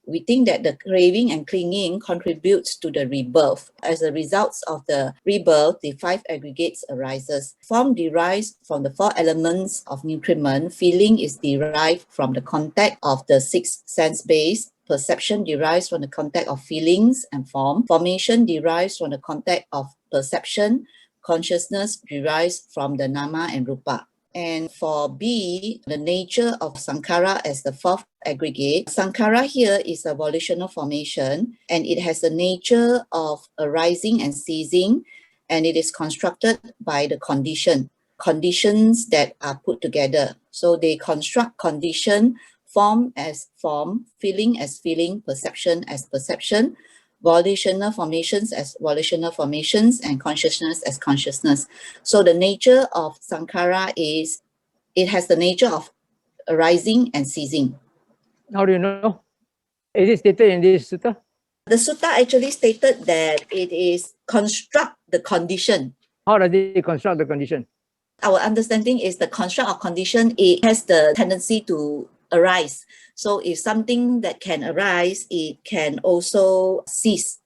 We think that the craving and clinging contributes to the rebirth. As a result of the rebirth, the 5 aggregates arises. Form derives from the 4 elements of nutriment. Feeling is derived from the contact of the 6 sense base. Perception derives from the contact of feelings and form. Formation derives from the contact of perception. Consciousness derives from the nama and rupa. And for B, the nature of Saṅkhāra as the 4th aggregate. Saṅkhāra here is a volitional formation, and it has the nature of arising and ceasing, and it is constructed by the conditions that are put together. So they construct condition, form as form, feeling as feeling, perception as perception, volitional formations as volitional formations, and consciousness as consciousness. So the nature of Saṅkhāra is, it has the nature of arising and ceasing. How do you know? Is it stated in this sutta? The sutta actually stated that it is construct the condition. How does it construct the condition? Our understanding is the construct of condition, it has the tendency to arise. So if something that can arise, it can also cease.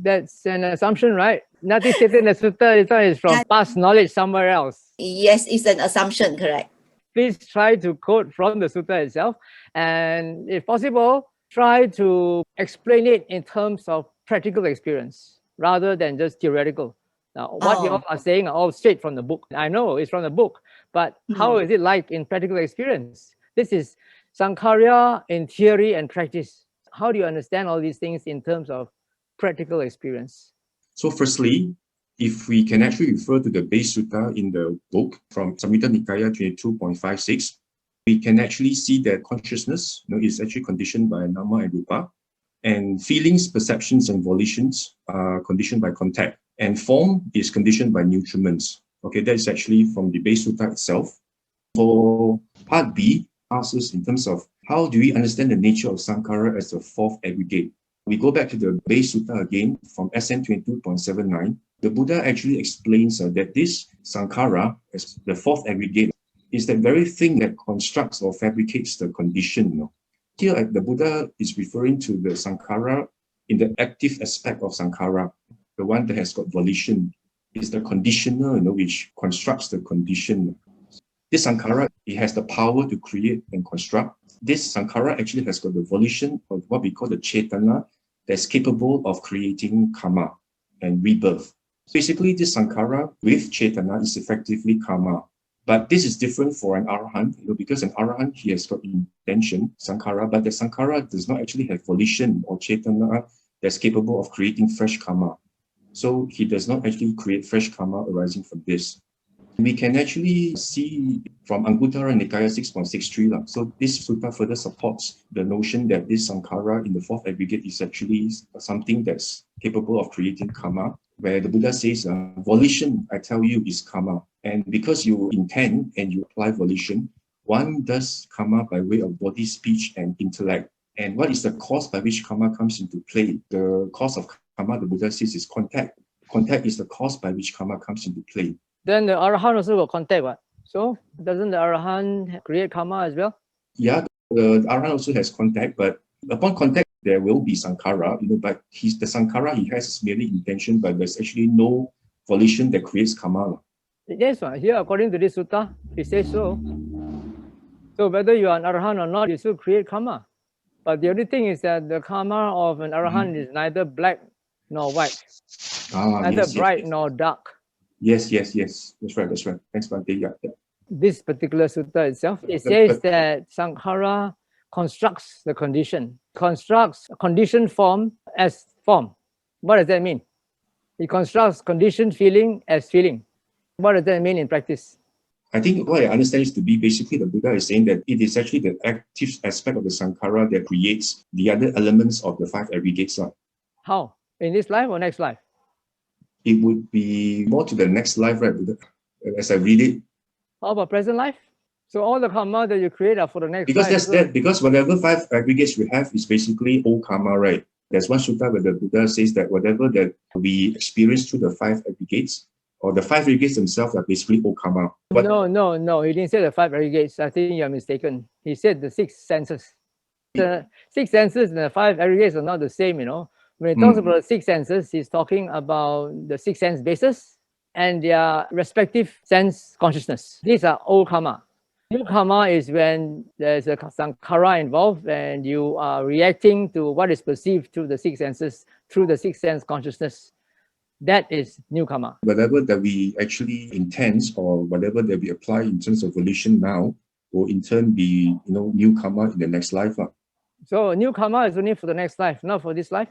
That's an assumption, right? Nothing stated in the sutta is from past knowledge somewhere else. Yes, it's an assumption, correct. Please try to quote from the sutta itself, and if possible, try to explain it in terms of practical experience rather than just theoretical. Now, what you all are saying are all straight from the book. I know it's from the book, but how is it like in practical experience? This is Saṅkhāra in theory and practice. How do you understand all these things in terms of practical experience? So firstly, if we can actually refer to the base sutta in the book from Samyutta Nikaya 22.56, we can actually see that consciousness is actually conditioned by nama and rupa, and feelings, perceptions, and volitions are conditioned by contact, and form is conditioned by nutriments. Okay, that is actually from the base sutta itself. For part B, asks us in terms of how do we understand the nature of Saṅkhāra as the 4th aggregate. We go back to the base sutta again from SN 22.79. The Buddha actually explains that this Saṅkhāra as the 4th aggregate is the very thing that constructs or fabricates the condition. Here the Buddha is referring to the Saṅkhāra in the active aspect of Saṅkhāra, the one that has got volition, is the conditioner, which constructs the condition. This Saṅkhāra, it has the power to create and construct. This Saṅkhāra actually has got the volition of what we call the Cetana that's capable of creating karma and rebirth. Basically, this Saṅkhāra with Cetana is effectively karma. But this is different for an Arahant, because an Arahant, he has got intention, Saṅkhāra, but the Saṅkhāra does not actually have volition or Cetana that's capable of creating fresh karma. So he does not actually create fresh karma arising from this. We can actually see from Anguttara Nikaya 6.63. So this sutta further supports the notion that this Saṅkhāra in the 4th aggregate is actually something that's capable of creating karma, where the Buddha says, volition, I tell you, is karma. And because you intend and you apply volition, one does karma by way of body, speech, and intellect. And what is the cause by which karma comes into play? The cause of karma, the Buddha says, is contact. Contact is the cause by which karma comes into play. Then the Arahant also got contact, what? So doesn't the Arahant create karma as well? Yeah, the Arahant also has contact, but upon contact, there will be Saṅkhāra, but the Saṅkhāra he has is merely intention, but there's actually no volition that creates karma. Yes, here according to this sutta, it says so. So whether you are an Arahant or not, you still create karma. But the only thing is that the karma of an Arahant is neither black nor white, neither bright nor dark. Yes. That's right. Thanks, Bhante. Yeah. This particular sutta itself, it says that Saṅkhāra constructs the condition, constructs conditioned form as form. What does that mean? It constructs conditioned feeling as feeling. What does that mean in practice? I think what I understand is to be basically the Buddha is saying that it is actually the active aspect of the Saṅkhāra that creates the other elements of the 5 aggregates. How? In this life or next life? It would be more to the next life, right? As I read it. How about present life? So all the karma that you create are for the next life. That's that. Because whatever 5 aggregates we have is basically old karma, right? There's one sutta where the Buddha says that whatever that we experience through the 5 aggregates, or the 5 aggregates themselves are basically old karma. No. He didn't say the 5 aggregates. I think you're mistaken. He said the 6 senses. The six senses and the five aggregates are not the same, you know. When he talks about the six senses, he's talking about the six sense bases and their respective sense consciousness. These are old karma. New karma is when there's a Saṅkhāra involved and you are reacting to what is perceived through the six senses, through the six sense consciousness. That is new karma. Whatever that we actually intend or whatever that we apply in terms of volition now will in turn be, new karma in the next life. So new karma is only for the next life, not for this life?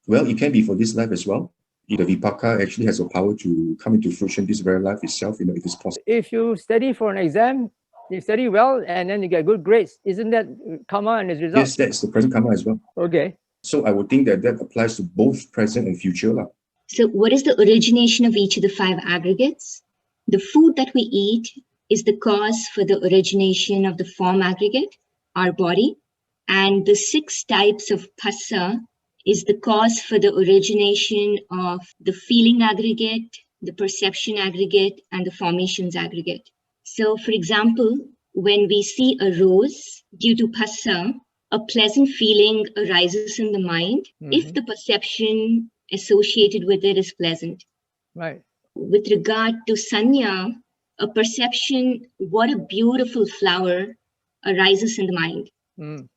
Well, it can be for this life as well. The vipaka actually has a power to come into fruition this very life itself, if it's possible. If you study for an exam, you study well, and then you get good grades, isn't that karma and its result? Yes, that's the present karma as well. Okay. So I would think that applies to both present and future. So what is the origination of each of the five aggregates? The food that we eat is the cause for the origination of the form aggregate, our body, and the six types of phassa is the cause for the origination of the feeling aggregate, the perception aggregate, and the formations aggregate. So, for example, when we see a rose, due to phassa, a pleasant feeling arises in the mind if the perception associated with it is pleasant. Right. With regard to sanya, a perception, what a beautiful flower, arises in the mind.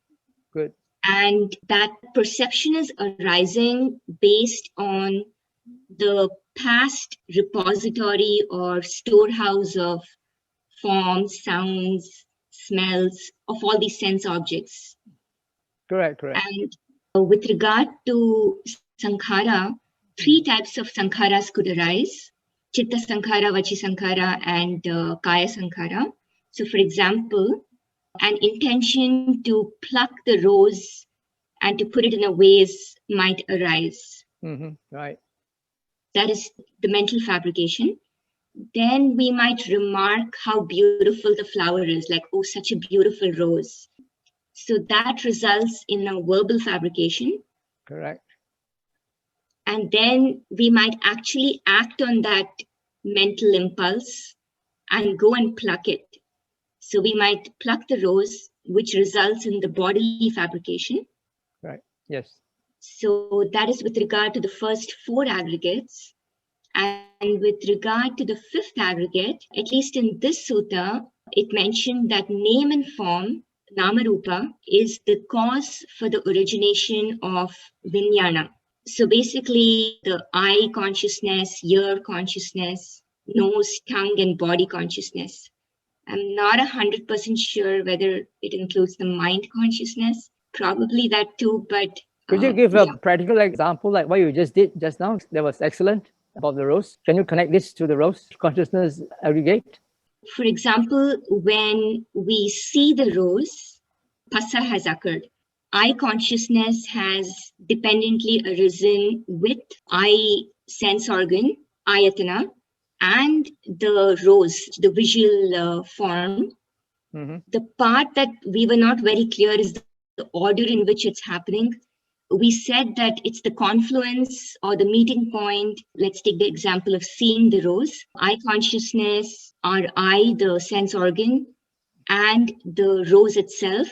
Good. And that perception is arising based on the past repository or storehouse of forms, sounds, smells of all these sense objects. Correct. And with regard to Saṅkhāra, three types of Saṅkhāras could arise: Chitta Saṅkhāra, Vaci Saṅkhāra, and Kaya Saṅkhāra. So, for example, an intention to pluck the rose and to put it in a vase might arise. Right. That is the mental fabrication. Then we might remark how beautiful the flower is, like, oh, such a beautiful rose. So that results in a verbal fabrication. Correct. And then we might actually act on that mental impulse and go and pluck it. So we might pluck the rose, which results in the bodily fabrication. Right. Yes. So that is with regard to the first four aggregates. And with regard to the fifth aggregate, at least in this sutta, it mentioned that name and form, namarupa, is the cause for the origination of vijnana. So basically, the eye consciousness, ear consciousness, nose, tongue, and body consciousness. I'm not 100% sure whether it includes the mind consciousness. Probably that too, but... Could you give a practical example like what you just did just now? That was excellent about the rose. Can you connect this to the rose consciousness aggregate? For example, when we see the rose, phassa has occurred. Eye consciousness has dependently arisen with eye sense organ, ayatana, and the rose, the visual form. The part that we were not very clear is the order in which it's happening. We said that it's the confluence or the meeting point. Let's take the example of seeing the rose. Eye consciousness, our eye, the sense organ, and the rose itself,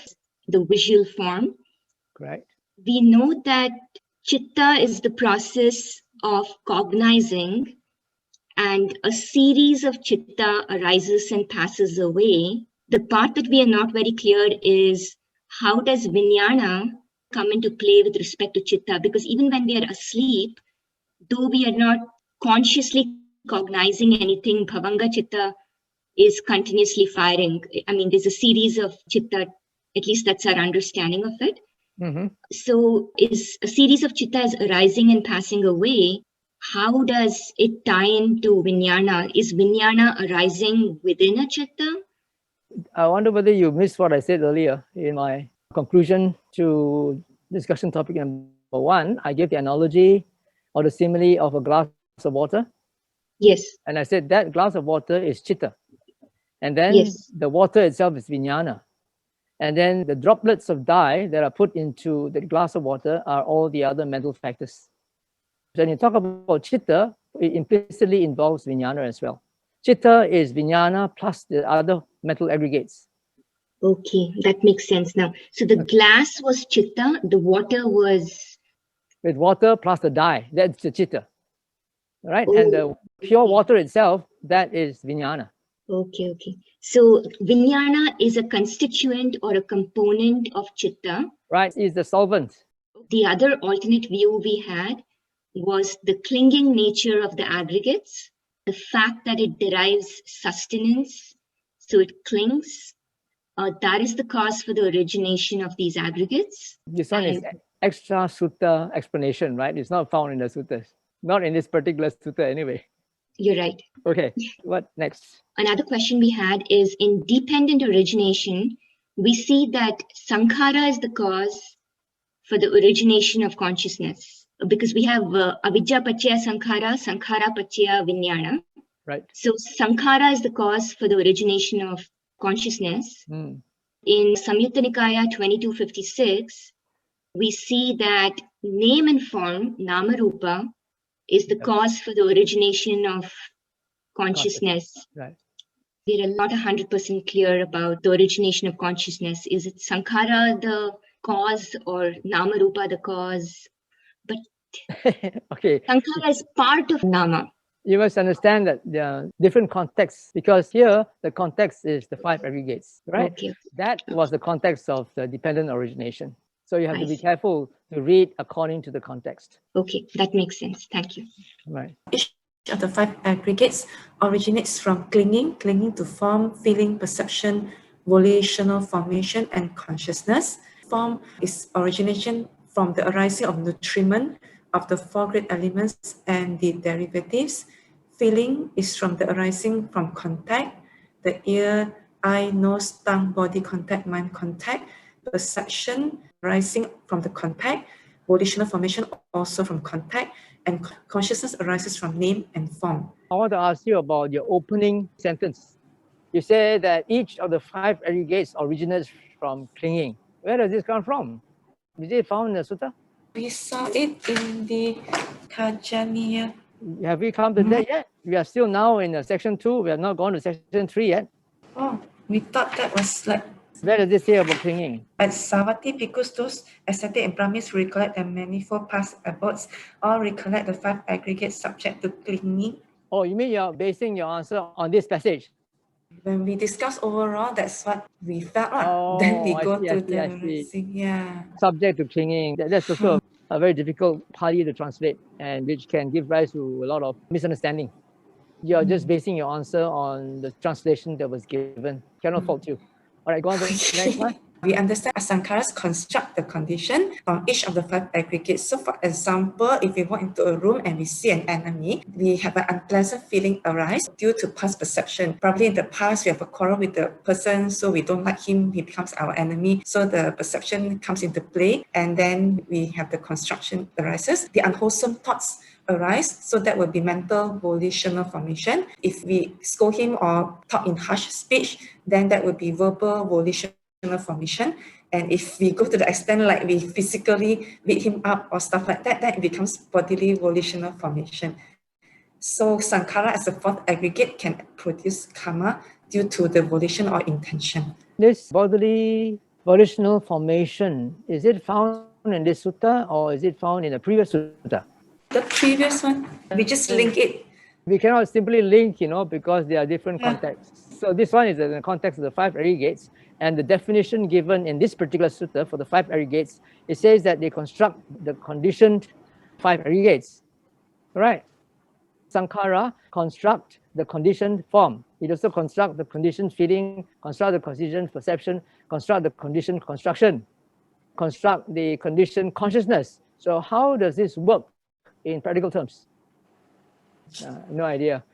the visual form. Correct. We know that chitta is the process of cognizing, and a series of chitta arises and passes away. The part that we are not very clear is how does vijnana come into play with respect to chitta? Because even when we are asleep, though we are not consciously cognizing anything, bhavanga chitta is continuously firing. I mean, there's a series of chitta, at least that's our understanding of it. So is a series of chittas arising and passing away. How does it tie into vijnana? Is vijnana arising within a chitta? I wonder whether you missed what I said earlier in my conclusion to discussion topic number 1. I gave the analogy or the simile of a glass of water. Yes. And I said that glass of water is chitta. And then the water itself is vijnana. And then the droplets of dye that are put into the glass of water are all the other mental factors. So when you talk about chitta, it implicitly involves vijnana as well. Chitta is vijnana plus the other mental aggregates. Okay, that makes sense now. So the glass was chitta, the water was... With water plus the dye, that's the chitta, right? And the Oh, pure okay. water itself, that is vijnana. Okay, okay. So vijnana is a constituent or a component of chitta. Right, is the solvent. The other alternate view we had was the clinging nature of the aggregates, the fact that it derives sustenance, so it clings. That is the cause for the origination of these aggregates. This one is extra sutta explanation, right? It's not found in the suttas, not in this particular sutta anyway. You're right. Okay, what next? Another question we had is in dependent origination, we see that Saṅkhāra is the cause for the origination of consciousness because we have avidya paccaya Saṅkhāra, Saṅkhāra paccaya vijnana. Right. So Saṅkhāra is the cause for the origination of consciousness. Mm. In Samyutta Nikaya 2256, we see that name and form, nama rupa, is the cause for the origination of consciousness. Right. We are not 100% clear about the origination of consciousness. Is it Saṅkhāra the cause or nama rupa the cause? But Okay. Saṅkhāra is part of nama. You must understand that there are different contexts because here the context is the 5 aggregates, right? Okay. That was the context of the dependent origination. So you have I to be see. careful to read according to the context. Okay, that makes sense. Thank you. Right. Each of the 5 aggregates originates from clinging to form, feeling, perception, volitional formation, and consciousness. Form is origination from the arising of nutriment of the 4 great elements and the derivatives. Feeling is from the arising from contact, the ear, eye, nose, tongue, body contact, mind contact. Perception arising from the contact, volitional formation also from contact, and consciousness arises from name and form. I want to ask you about your opening sentence. You say that each of the 5 aggregates originates from clinging. Where does this come from? Is it found in the sutta? We saw it in the Kajaniya. Have we come to that yet? We are still now in section 2. We have not gone to section 3 yet. Oh, we thought that was like Where does it say about clinging? at Savati, because those ascetic and Brahmins recollect the manifold past abodes, all recollect the 5 aggregates subject to clinging. Oh, you mean you're basing your answer on this passage? When we discuss overall, that's what we felt. Oh, then we I go see, to I the see. rising. Yeah. Subject to clinging. That's also a very difficult pali to translate and which can give rise to a lot of misunderstanding. You're just basing your answer on the translation that was given. Cannot fault you. All right, go on to the next one. We understand Saṅkhāras construct the condition from each of the 5 aggregates. So for example, if we walk into a room and we see an enemy, we have an unpleasant feeling arise due to past perception. Probably in the past, we have a quarrel with the person, so we don't like him, he becomes our enemy. So the perception comes into play, and then we have the construction arises. The unwholesome thoughts arise, so that will be mental volitional formation. If we scold him or talk in harsh speech, then that would be verbal volitional formation. And if we go to the extent like we physically beat him up or stuff like that, then it becomes bodily volitional formation. So Saṅkhāra as a 4th aggregate can produce karma due to the volition or intention. This bodily volitional formation, is it found in this sutta or is it found in the previous sutta? The previous one, we just link it. We cannot simply link, because they are different contexts. So this one is in the context of the 5 aggregates, and the definition given in this particular sutta for the 5 aggregates, it says that they construct the conditioned 5 aggregates. Right? Saṅkhāra construct the conditioned form. It also construct the conditioned feeling, construct the conditioned perception, construct the conditioned construction, construct the conditioned consciousness. So how does this work in practical terms? No idea.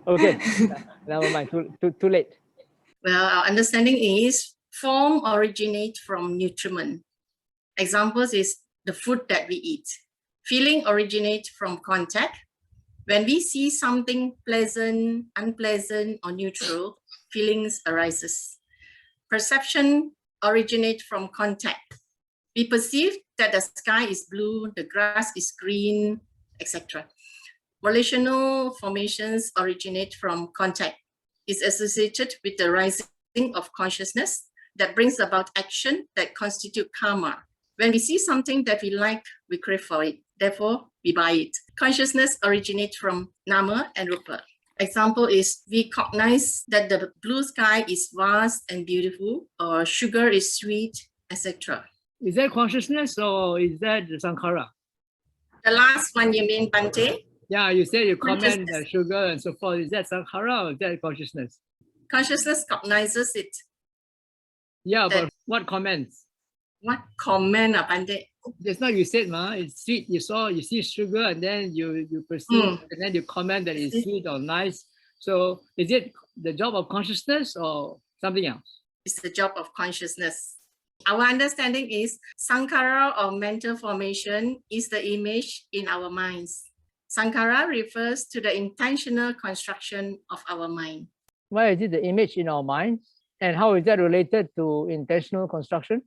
Okay, never mind, too late. Well, our understanding is form originates from nutriment. Examples is the food that we eat. Feeling originates from contact. When we see something pleasant, unpleasant, or neutral, feelings arises. Perception originates from contact. We perceive that the sky is blue, the grass is green, etc. Volitional formations originate from contact. It's associated with the rising of consciousness that brings about action that constitute karma. When we see something that we like, we crave for it. Therefore, we buy it. Consciousness originates from nama and rupa. Example is we cognize that the blue sky is vast and beautiful, or sugar is sweet, etc. Is that consciousness or is that the Saṅkhāra? The last one you mean, Bhante? Yeah, you said you comment the Consciousness. sugar and so forth. Is that Saṅkhāra or is that consciousness? Consciousness cognizes it. Yeah, That- but what comments? What comment, Bhante? Just now you said, it's sweet. You see sugar and then you perceive and then you comment that it's sweet or nice. So is it the job of consciousness or something else? It's the job of consciousness. Our understanding is Saṅkhāra or mental formation is the image in our minds. Saṅkhāra refers to the intentional construction of our mind. Why is it the image in our minds? And how is that related to intentional construction?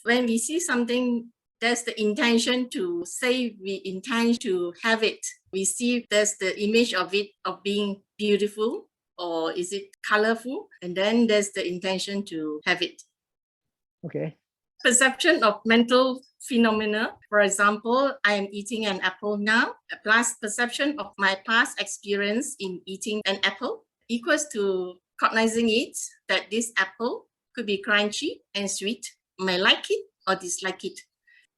When we see something, there's the intention to say we intend to have it. We see there's the image of it of being beautiful, or is it colorful? And then there's the intention to have it. Okay. Perception of mental phenomena. For example, I am eating an apple now, plus perception of my past experience in eating an apple equals to cognizing it, that this apple could be crunchy and sweet. May like it or dislike it.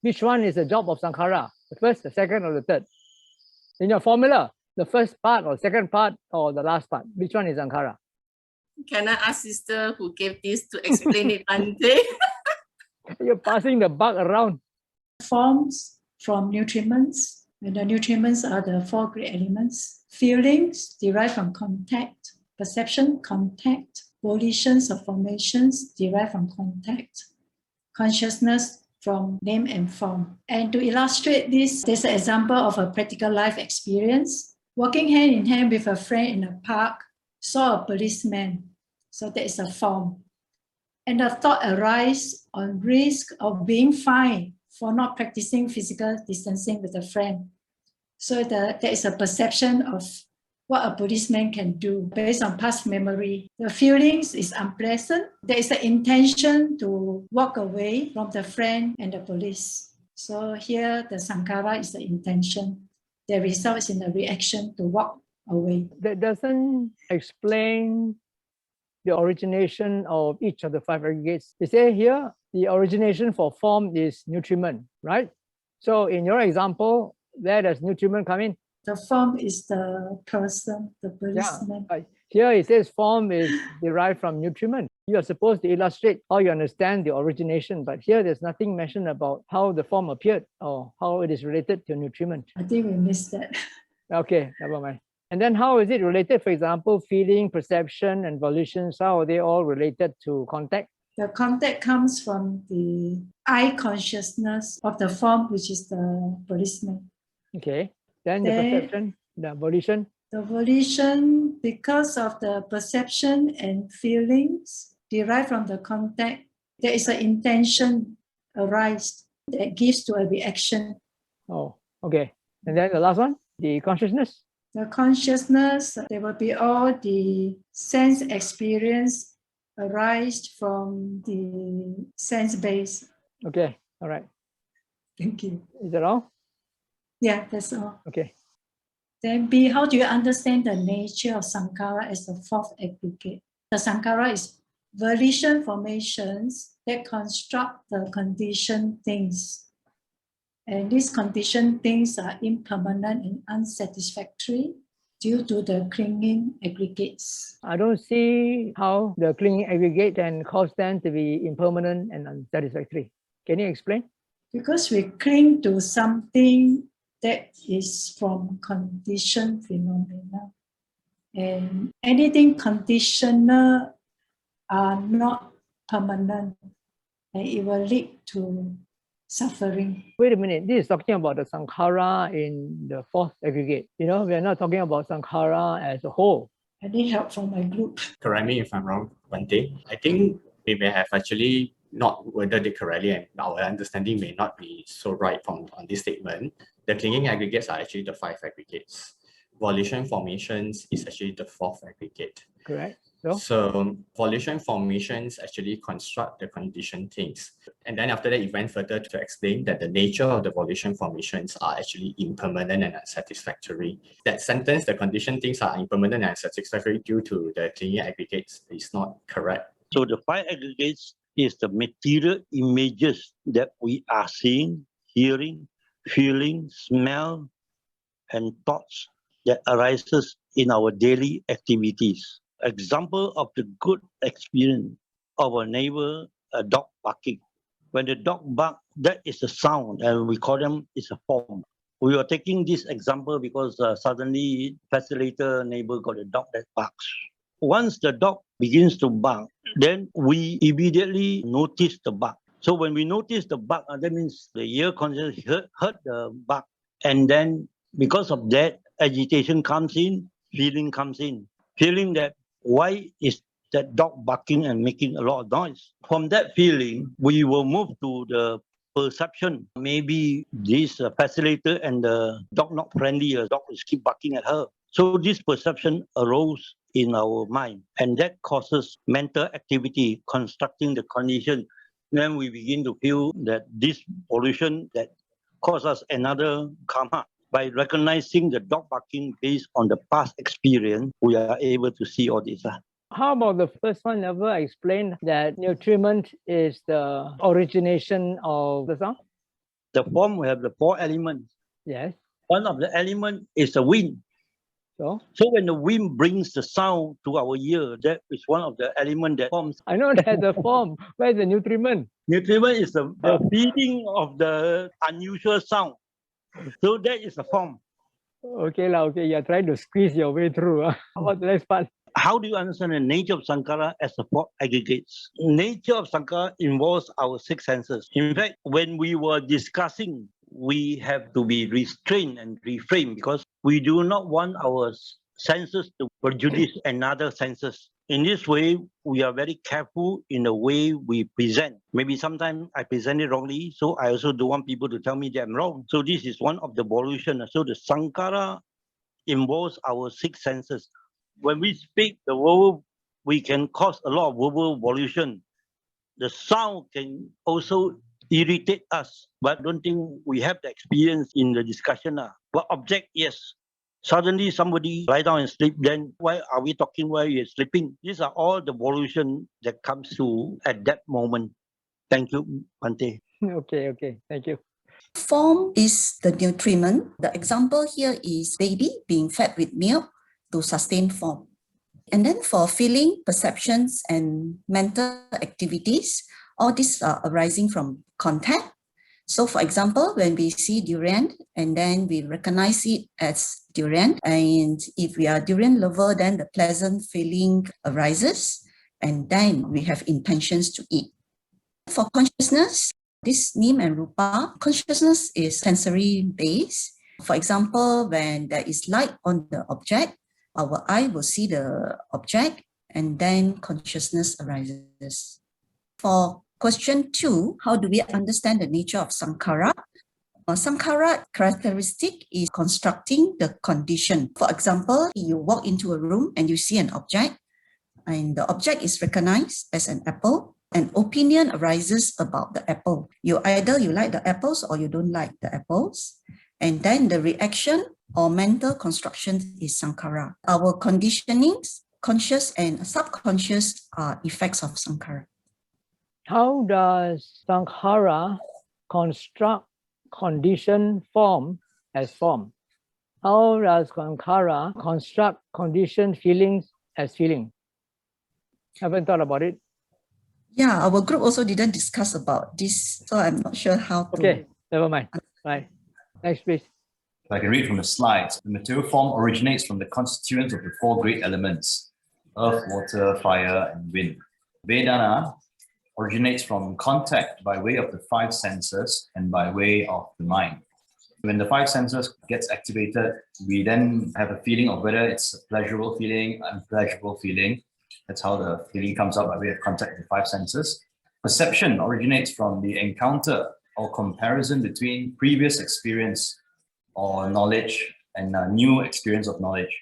Which one is the job of Saṅkhāra? The first, the second, or the third? In your formula, the first part or second part or the last part, which one is Saṅkhāra? Can I ask sister who gave this to explain it, Bhante? You're passing the buck around. Forms from nutriments, and the nutriments are the four great elements. Feelings derived from contact, perception, contact, volitions or formations derived from contact, consciousness from name and form. And to illustrate this, there's an example of a practical life experience. Walking hand in hand with a friend in a park, saw a policeman. So that is a form. And the thought arises on risk of being fined for not practicing physical distancing with a friend. So there is a perception of what a policeman can do based on past memory. The feelings is unpleasant. There is an intention to walk away from the friend and the police. So here the Saṅkhāra is the intention that results in the reaction to walk away. That doesn't explain the origination of each of the five aggregates. They say here, the origination for form is nutriment, right? So in your example, where does nutriment come in? The form is the person, the policeman. Yeah. Here it says form is derived from nutriment. You are supposed to illustrate how you understand the origination, but here there's nothing mentioned about how the form appeared or how it is related to nutriment. I think we missed that. Okay, never mind. And then how is it related? For example, feeling, perception, and volitions, how are they all related to contact? The contact comes from the I consciousness of the form, which is the policeman. Okay. Then the perception, the volition. The volition, because of the perception and feelings derived from the contact, there is an intention arise that gives to a reaction. Oh, okay. And then the last one, the consciousness. The consciousness, there will be all the sense experience arise from the sense base. Okay, all right. Thank you. Is that all? Yeah, that's all. Okay. Then B, how do you understand the nature of Saṅkhāra as the fourth aggregate? The Saṅkhāra is volition formations that construct the conditioned things. And these conditioned things are impermanent and unsatisfactory due to the clinging aggregates. I don't see how the clinging aggregate can cause them to be impermanent and unsatisfactory. Can you explain? Because we cling to something that is from conditioned phenomena. And anything conditional are not permanent, and it will lead to suffering. Wait a minute, this is talking about the Saṅkhāra in the fourth aggregate. You know, we are not talking about Saṅkhāra as a whole. I need help from my group. Correct me if I'm wrong, Bhante. I think we may have actually not worded it correctly, and our understanding may not be so right on this statement. The clinging aggregates are actually the five aggregates. Volition formations is actually the fourth aggregate. Correct. So volition formations actually construct the conditioned things. And then after that, it went further to explain that the nature of the volition formations are actually impermanent and unsatisfactory. That sentence, the conditioned things are impermanent and unsatisfactory due to the clinging aggregates, is not correct. So the 5 aggregates is the material images that we are seeing, hearing, feeling, smell, and thoughts that arises in our daily activities. Example of the good experience of a neighbor, a dog barking. When the dog barks, that is a sound, and we call them is a form. We are taking this example because suddenly facilitator neighbor got a dog that barks. Once the dog begins to bark, then we immediately notice the bark. So when we notice the bark, that means the ear consciousness heard the bark, and then because of that, agitation comes in, feeling comes in. Feeling that why is that dog barking and making a lot of noise? From that feeling, we will move to the perception. Maybe this facilitator and the dog not friendly, a dog is keep barking at her. So this perception arose in our mind, and that causes mental activity, constructing the condition. Then we begin to feel that this pollution that causes us another karma. By recognizing the dog barking based on the past experience, we are able to see all this. How about the first one? Never explained that nutriment is the origination of the sound? The form, we have the 4 elements. Yes. One of the elements is the wind. So when the wind brings the sound to our ear, that is one of the elements that forms. I know there's a form. Where's the nutriment? Nutriment is the feeding of the unusual sound. So that is a form. Okay, you're trying to squeeze your way through. How about the next part? How do you understand the nature of Saṅkhāra as the 4 aggregates? Nature of Saṅkhāra involves our 6 senses. In fact, when we were discussing, we have to be restrained and reframed because we do not want our senses to prejudice another senses. In this way, we are very careful in the way we present. Maybe sometimes I present it wrongly, so I also don't want people to tell me that I'm wrong. So this is one of the evolution. So the Saṅkhāra involves our 6 senses. When we speak the verbal, we can cause a lot of verbal evolution. The sound can also irritate us, but I don't think we have the experience in the discussion. But object, yes. Suddenly somebody lie down and sleep, then why are we talking while you're sleeping? These are all the evolution that comes to at that moment. Thank you, Bhante. Okay, thank you. Form is the nutriment. The example here is baby being fed with milk to sustain form. And then for feeling, perceptions, and mental activities, all these are arising from contact. So for example, when we see durian and then we recognize it as durian, and if we are durian lover, then the pleasant feeling arises, and then we have intentions to eat. For consciousness, this nim and rupa, consciousness is sensory based. For example, when there is light on the object, our eye will see the object, and then consciousness arises. For question 2, how do we understand the nature of Saṅkhāra? Saṅkhāra characteristic is constructing the condition. For example, you walk into a room and you see an object, and the object is recognized as an apple. An opinion arises about the apple. Either you like the apples or you don't like the apples. And then the reaction or mental construction is Saṅkhāra. Our conditionings, conscious and subconscious, are effects of Saṅkhāra. How does Saṅkhāra construct condition form as form? How does Saṅkhāra construct condition feelings as feeling? Haven't thought about it. Yeah, our group also didn't discuss about this, so I'm not sure how to. Okay, never mind. Right. Next, please. I can read from the slides. The material form originates from the constituents of the 4 great elements: earth, water, fire, and wind. Vedana originates from contact by way of the 5 senses and by way of the mind. When the 5 senses gets activated, we then have a feeling of whether it's a pleasurable feeling, unpleasurable feeling. That's how the feeling comes out by way of contact with the 5 senses. Perception originates from the encounter or comparison between previous experience or knowledge and a new experience of knowledge.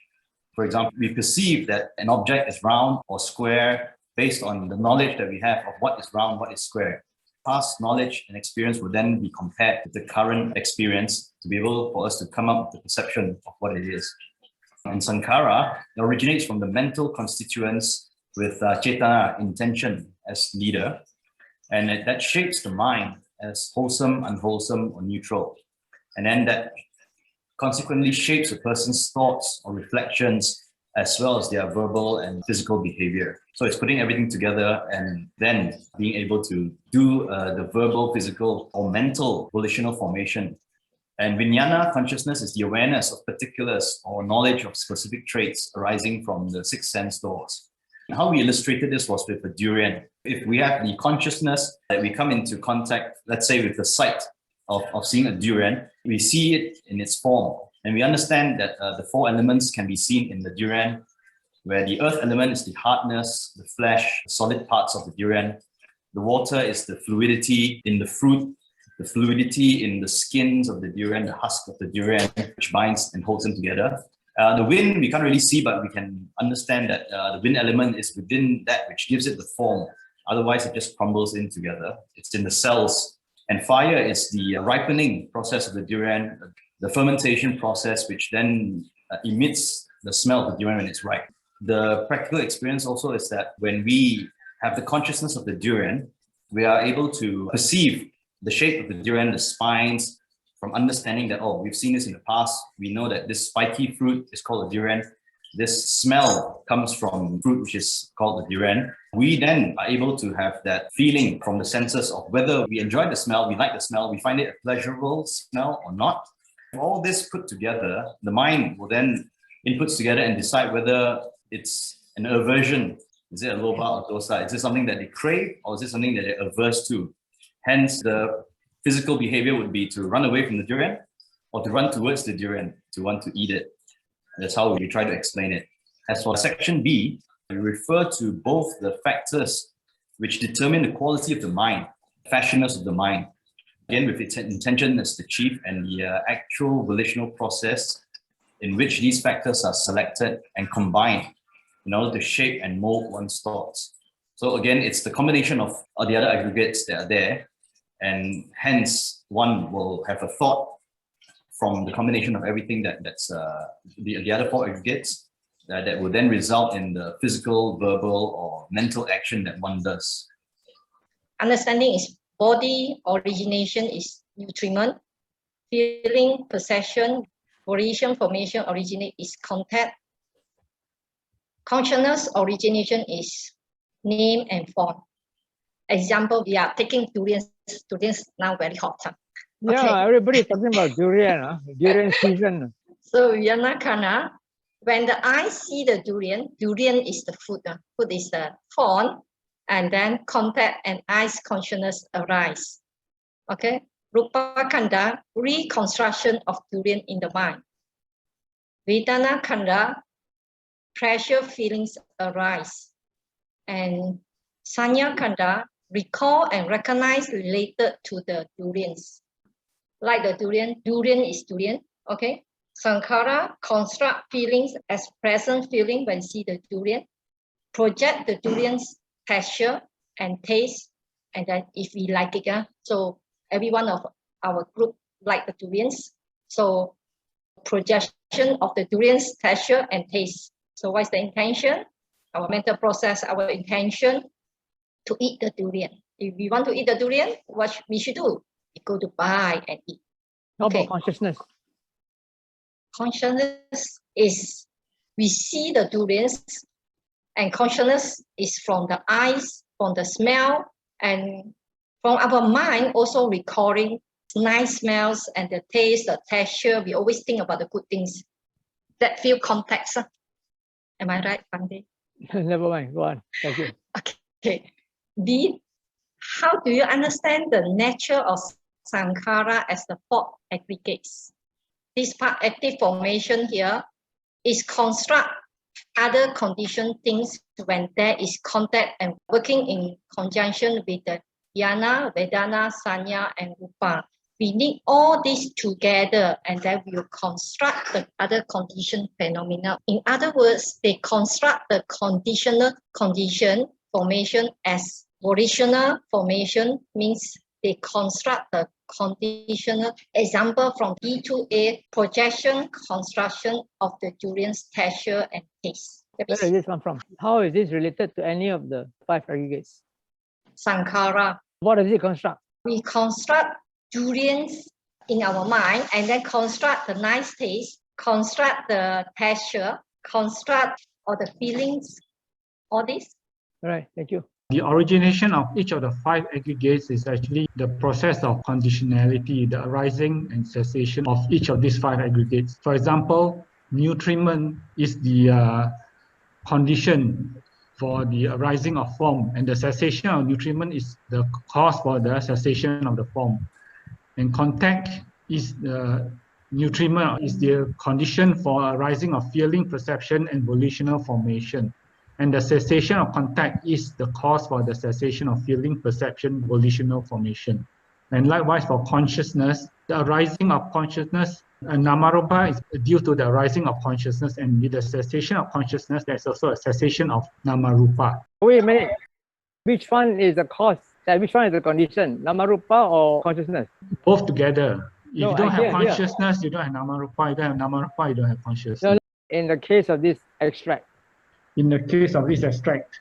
For example, we perceive that an object is round or square based on the knowledge that we have of what is round, what is square. Past knowledge and experience will then be compared with the current experience to be able for us to come up with the perception of what it is. And Saṅkhāra originates from the mental constituents with cetana, intention, as leader, and that shapes the mind as wholesome, unwholesome, or neutral. And then that consequently shapes a person's thoughts or reflections as well as their verbal and physical behavior. So it's putting everything together and then being able to do the verbal, physical, or mental volitional formation. And vijnana consciousness is the awareness of particulars or knowledge of specific traits arising from the six sense doors. How we illustrated this was with a durian. If we have the consciousness that we come into contact, let's say with the sight of seeing a durian, we see it in its form. And we understand that the four elements can be seen in the durian, where the earth element is the hardness, the flesh, the solid parts of the durian. The water is the fluidity in the fruit, the fluidity in the skins of the durian, the husk of the durian, which binds and holds them together. The wind, we can't really see, but we can understand that the wind element is within that which gives it the form. Otherwise, it just crumbles in together. It's in the cells. And fire is the ripening process of the durian, the fermentation process, which then emits the smell of the durian when it's ripe. The practical experience also is that when we have the consciousness of the durian, we are able to perceive the shape of the durian, the spines, from understanding that, oh, we've seen this in the past. We know that this spiky fruit is called a durian. This smell comes from fruit, which is called the durian. We then are able to have that feeling from the senses of whether we enjoy the smell, we like the smell, we find it a pleasurable smell or not. All this put together, the mind will then inputs together and decide whether it's an aversion. Is it a lobha or dosa? Is it something that they crave or is it something that they're averse to? Hence, the physical behavior would be to run away from the durian or to run towards the durian, to want to eat it. That's how we try to explain it. As for section B, we refer to both the factors which determine the quality of the mind, fashioners of the mind, again with its intention as the chief, and the actual volitional process in which these factors are selected and combined in order to shape and mold one's thoughts. So again, it's the combination of the other aggregates that are there, and hence one will have a thought from the combination of everything that's the other four aggregates that will then result in the physical, verbal, or mental action that one does. Understanding is body, origination is nutriment, feeling, perception, volition, formation, originate is contact, consciousness, origination is name and form. Example, we are taking durians. Durians now very hot. Yeah, okay. Everybody's talking about durian, durian season. So Vijnana, when the eye see the durian, durian is the food. Food is the form, and then contact and eyes consciousness arise. Okay. Rupa Kanda, reconstruction of durian in the mind. Vedana Kanda, pressure feelings arise. And Sanya Kanda, recall and recognize related to the durians. Like the durian, durian is durian, okay? Saṅkhāra, construct feelings as present feeling when see the durian. Project the durian's texture and taste, and then if we like it, so every one of our group like the durians. So projection of the durian's texture and taste. So what's the intention? Our mental process, our intention to eat the durian. If we want to eat the durian, what we should do? We go to buy and eat. How about consciousness? Consciousness is, we see the durians, and consciousness is from the eyes, from the smell, and from our mind also recalling nice smells and the taste, the texture. We always think about the good things that feel context. Am I right, Pandey? Never mind, go on. Thank you. Okay. B, how do you understand the nature of Saṅkhāra as the four aggregates? This part, active formation here, is construct other conditioned things when there is contact and working in conjunction with the Dhyana, Vedana, Sanya, and Rupa. We need all this together, and then we will construct the other condition phenomena. In other words, they construct the conditional condition formation as volitional formation, means they construct the conditional example from B2A projection construction of the durian's texture and taste. Where does this come from? How is this related to any of the 5 aggregates? Saṅkhāra. What does it construct? We construct durians in our mind and then construct the nice taste, construct the texture, construct all the feelings, all this. All right, thank you. The origination of each of the 5 aggregates is actually the process of conditionality, the arising and cessation of each of these 5 aggregates. For example, nutriment is the condition for the arising of form, and the cessation of nutriment is the cause for the cessation of the form. And contact is the nutriment, is the condition for arising of feeling, perception, and volitional formation. And the cessation of contact is the cause for the cessation of feeling, perception, volitional formation. And likewise for consciousness, the arising of consciousness, Namarupa is due to the arising of consciousness, and with the cessation of consciousness, there's also a cessation of Namarupa. Wait a minute. Which one is the cause? Which one is the condition? Namarupa or consciousness? Both together. If No, you don't have here. consciousness, you don't have Namarupa. You don't have Namarupa, you don't have consciousness. No, in the case of this extract. In the case of this extract,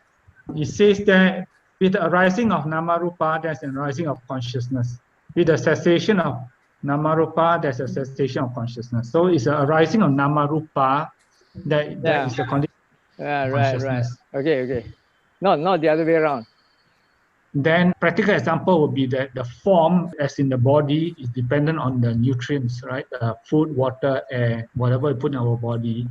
it says that with the arising of Namarupa, there's an arising of consciousness. With the cessation of Namarupa, there's a cessation of consciousness. So it's a arising of Namarupa that is the condition. Yeah, right. Okay. Not the other way around. Then practical example would be that the form, as in the body, is dependent on the nutrients, right? Food, water, air, whatever we put in our body.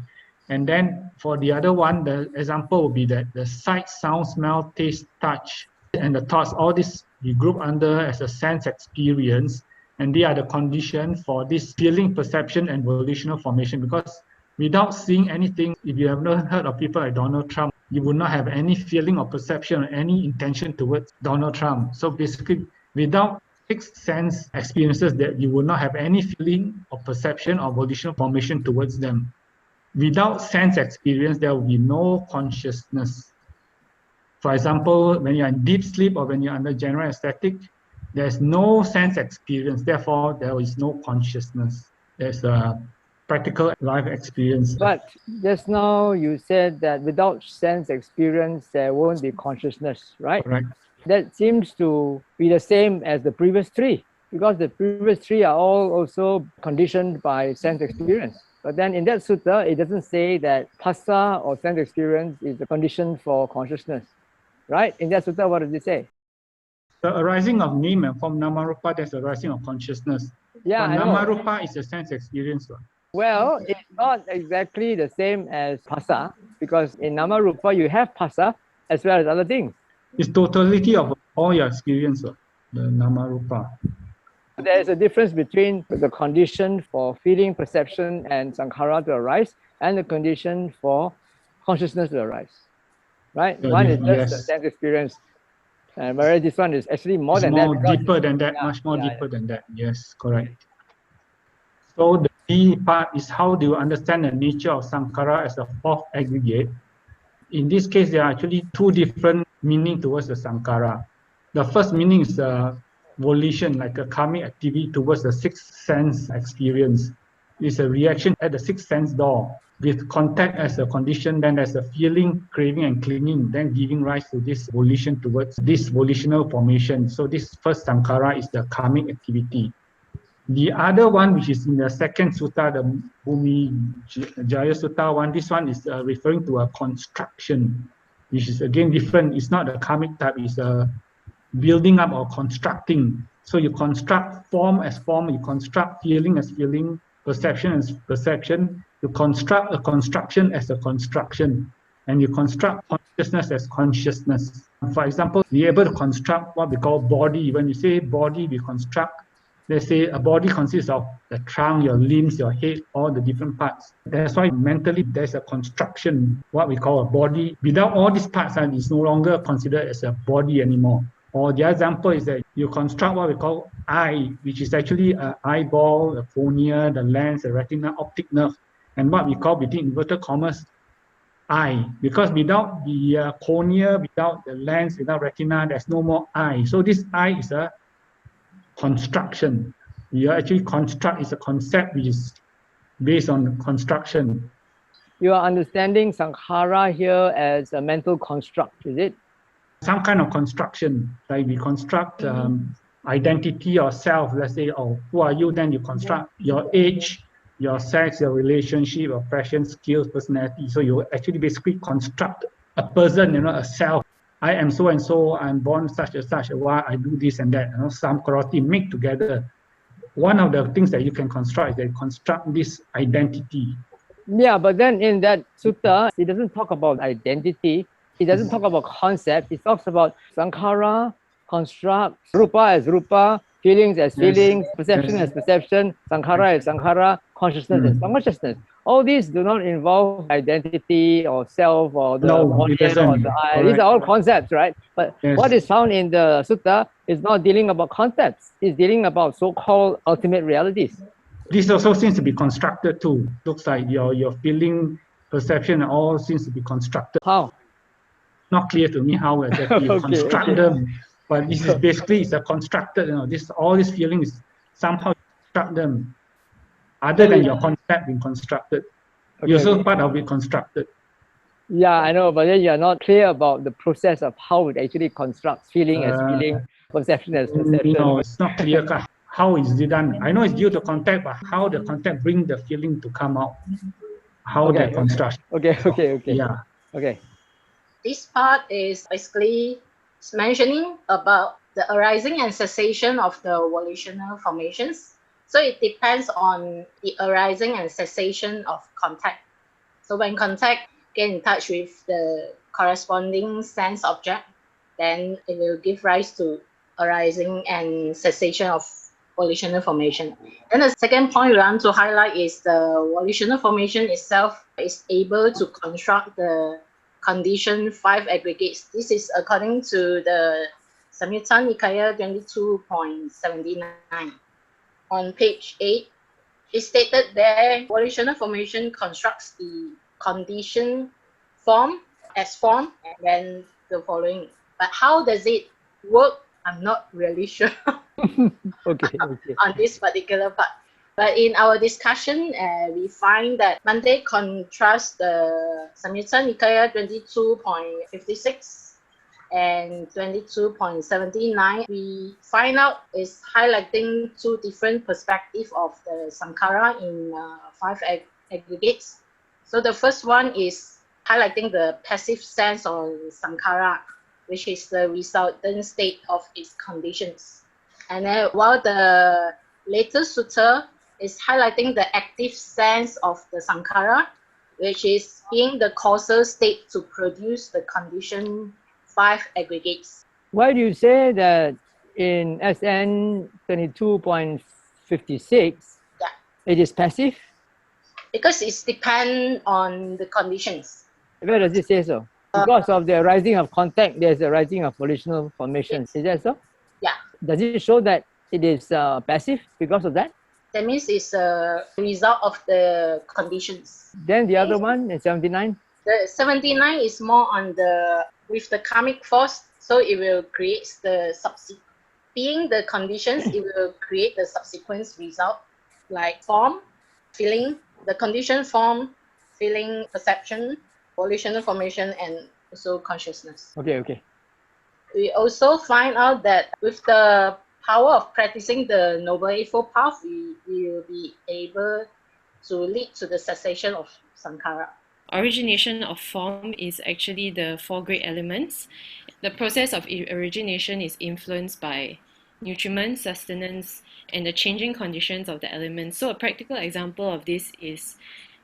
And then for the other one, the example would be that the sight, sound, smell, taste, touch, and the thoughts, all this we group under as a sense experience, and they are the condition for this feeling, perception, and volitional formation. Because without seeing anything, if you have not heard of people like Donald Trump, you would not have any feeling or perception or any intention towards Donald Trump. So basically, without sixth sense experiences, that you will not have any feeling or perception or volitional formation towards them. Without sense experience, there will be no consciousness. For example, when you're in deep sleep or when you're under general aesthetic, there's no sense experience. Therefore, there is no consciousness. There's a practical life experience. But just now you said that without sense experience, there won't be consciousness, right? Correct. That seems to be the same as the previous 3, because the previous 3 are all also conditioned by sense experience. But then in that sutta, it doesn't say that phassa or sense experience is the condition for consciousness, right? In that sutta, what does it say? The arising of name and form, Namarupa, there's the arising of consciousness. Yeah, but Namarupa is a sense experience. Well, it's not exactly the same as phassa, because in Namarupa, you have phassa as well as other things. It's totality of all your experience, the Namarupa. There is a difference between the condition for feeling, perception, and Saṅkhāra to arise, and the condition for consciousness to arise, right? One is just the sense experience, whereas this one is actually more than that. Deeper than that, much more deeper than that. Yes, correct. So the key part is how do you understand the nature of Saṅkhāra as a 4th aggregate. In this case, there are actually 2 different meanings towards the Saṅkhāra. The first meaning is volition, like a karmic activity towards the 6th sense experience. It's a reaction at the 6th sense door. With contact as a condition, then there's a feeling, craving, and clinging, then giving rise to this volition towards this volitional formation. So this first Saṅkhāra is the karmic activity. The other one, which is in the 2nd sutta, the Bhumi Jaya Sutta one, this one is referring to a construction, which is again different. It's not the karmic type, it's a building up or constructing. So you construct form as form, you construct feeling as feeling, perception as perception, you construct a construction as a construction, and you construct consciousness as consciousness. For example, be able to construct what we call body. When you say body, we construct, let's say a body consists of the trunk, your limbs, your head, all the different parts. That's why mentally there's a construction, what we call a body. Without all these parts, it's no longer considered as a body anymore. Or the example is that you construct what we call eye, which is actually an eyeball, the cornea, the lens, the retina, optic nerve, and what we call between inverted commas eye. Because without the cornea, without the lens, without retina, there's no more eye. So this eye is a construction. You actually construct is a concept which is based on construction. You are understanding Saṅkhāra here as a mental construct, is it? Some kind of construction, like we construct identity or self. Let's say, oh, who are you? Then you construct your age, your sex, your relationship, your fashion, skills, personality. So you actually basically construct a person, a self. I am so and so. I'm born such and such. Why I do this and that. Some karate make together. One of the things that you can construct is that you construct this identity. Yeah, but then in that sutta, it doesn't talk about identity. It doesn't talk about concept. It talks about Saṅkhāra, construct, rupa as rupa, feelings as feelings, perception as perception, Saṅkhāra as Saṅkhāra, consciousness as consciousness. All these do not involve identity or self or the cornea or the eye. These are all concepts, right? But what is found in the sutta is not dealing about concepts. It's dealing about so-called ultimate realities. This also seems to be constructed too. Looks like your feeling, perception, all seems to be constructed. How? Not clear to me how exactly you construct them, but this is basically it's a constructed. All these feelings somehow construct them, other than your concept being constructed. You're also part of it constructed. Yeah, I know, but then you're not clear about the process of how it actually constructs feeling as feeling, perception as perception. It's not clear how is it done. I know it's due to contact, but how the contact bring the feeling to come out, how the construction. Okay. Yeah. Okay. This part is basically mentioning about the arising and cessation of the volitional formations. So it depends on the arising and cessation of contact. So when contact get in touch with the corresponding sense object, then it will give rise to arising and cessation of volitional formation. Then the second point we want to highlight is the volitional formation itself is able to construct the condition 5 aggregates. This is according to the Samyutta Nikaya 22.79. On page 8, it's stated there, volitional formation constructs the condition form as form and then the following. But how does it work? I'm not really sure on this particular part. But in our discussion, we find that Bhante contrasts the Samyutta Nikaya 22.56 and 22.79. We find out is highlighting two different perspectives of the Saṅkhāra in 5 aggregates. So the first one is highlighting the passive sense on Saṅkhāra, which is the resultant state of its conditions. And then while the latest sutta is highlighting the active sense of the Saṅkhāra, which is being the causal state to produce the condition 5 aggregates. Why do you say that in SN 22.56, it is passive? Because it depends on the conditions. Where does it say so? Because of the arising of contact, there's a rising of volitional formations. Is that so? Yeah. Does it show that it is passive because of that? That means it's a result of the conditions. Then the other one is 79? The 79 is more on with the karmic force, so it will create the being the conditions, it will create the subsequent result, like form, feeling, the condition form, feeling, perception, volitional formation, and also consciousness. Okay. We also find out that with the power of practicing the Noble Eightfold Path, we will be able to lead to the cessation of Saṅkhāra. Origination of form is actually the 4 great elements. The process of origination is influenced by nutriment, sustenance, and the changing conditions of the elements. So a practical example of this is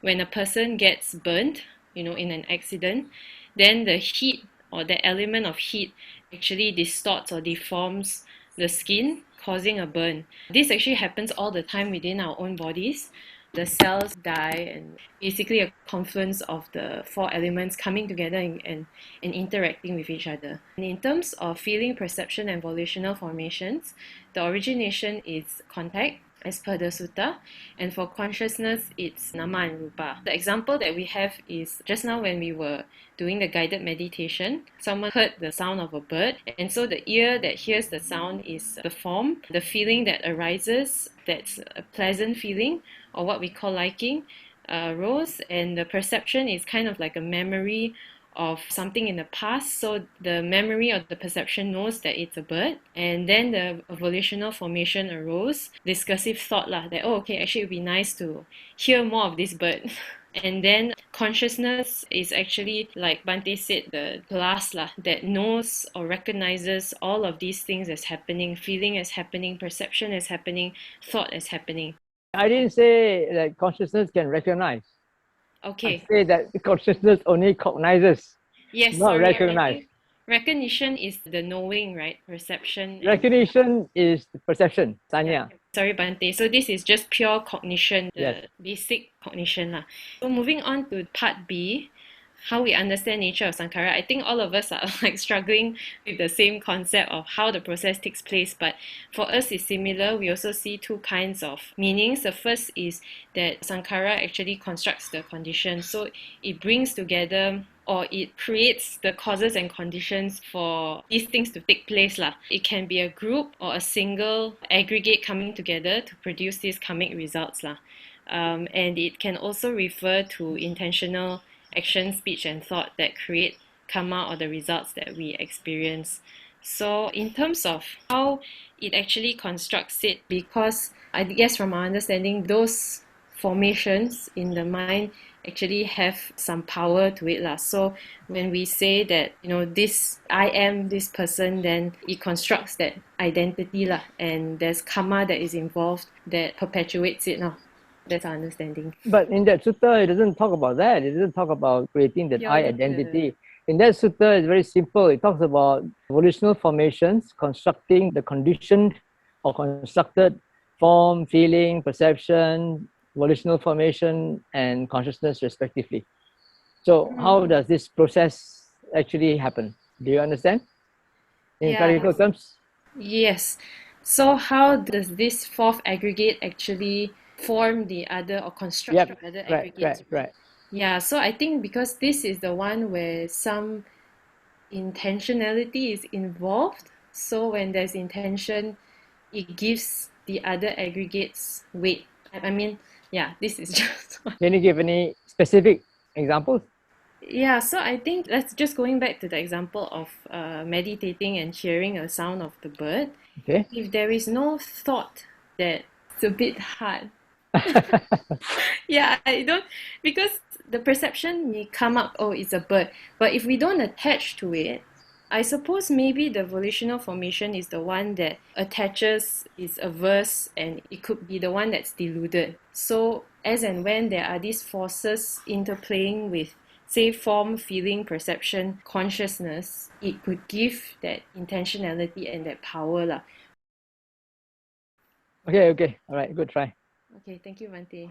when a person gets burnt, in an accident, then the heat or the element of heat actually distorts or deforms the skin, causing a burn. This actually happens all the time within our own bodies. the cells die, and basically a confluence of the four elements coming together and interacting with each other. And in terms of feeling, perception, and volitional formations, the origination is contact, as per the sutta, and for consciousness, it's nama and rupa. The example that we have is just now when we were doing the guided meditation, someone heard the sound of a bird, and so the ear that hears the sound is the form. The feeling that arises, that's a pleasant feeling, or what we call liking, arose, and the perception is kind of like a memory of something in the past, so the memory or the perception knows that it's a bird, and then the volitional formation arose, discursive thought lah, that, oh, okay, actually it would be nice to hear more of this bird. And then consciousness is actually, like Bante said, the glass lah, that knows or recognizes all of these things as happening, feeling as happening, perception as happening, thought as happening. I didn't say that consciousness can recognize. Okay. I say that consciousnness only cognizes, yes, not sorry, recognize. Recognition is the knowing, right? Perception. Recognition is perception, Sanya. Yeah. Sorry, Bante. So this is just pure cognition, the Yes. basic cognition lah. So moving on to part B, how we understand nature of Saṅkhāra. I think all of us are like struggling with the same concept of how the process takes place, but for us it's similar. We also see two kinds of meanings. The first is that Saṅkhāra actually constructs the condition, so it brings together or it creates the causes and conditions for these things to take place lah. It can be a group or a single aggregate coming together to produce these karmic results lah. And it can also refer to intentional action, speech, and thought that create karma or the results that we experience. So in terms of how it actually constructs it, because I guess from our understanding, those formations in the mind actually have some power to it lah. So when we say that, you know, this I am this person, then it constructs that identity lah, and there's karma that is involved that perpetuates it now. That's our understanding. But in that sutta, it doesn't talk about that. It doesn't talk about creating that I identity. In that sutta, it's very simple. It talks about volitional formations, constructing the conditioned or constructed form, feeling, perception, volitional formation, and consciousness respectively. So how does this process actually happen? Do you understand? In practical terms? Yes. So how does this fourth aggregate actually form the other or construct the other aggregates? Right. Yeah, so I think because this is the one where some intentionality is involved, so when there's intention, it gives the other aggregates weight. I mean, yeah, this is just one. Can you give any specific examples? Yeah, so I think let's just going back to the example of meditating and hearing a sound of the bird. Okay. If there is no thought, that it's a bit hard. Yeah, I don't, because the perception may come up, oh, it's a bird. But if we don't attach to it, I suppose maybe the volitional formation is the one that attaches, is averse, and it could be the one that's deluded. So as and when there are these forces interplaying with, say, form, feeling, perception, consciousness, it could give that intentionality and that power lah. Okay, all right, good try. Okay, thank you, Bante.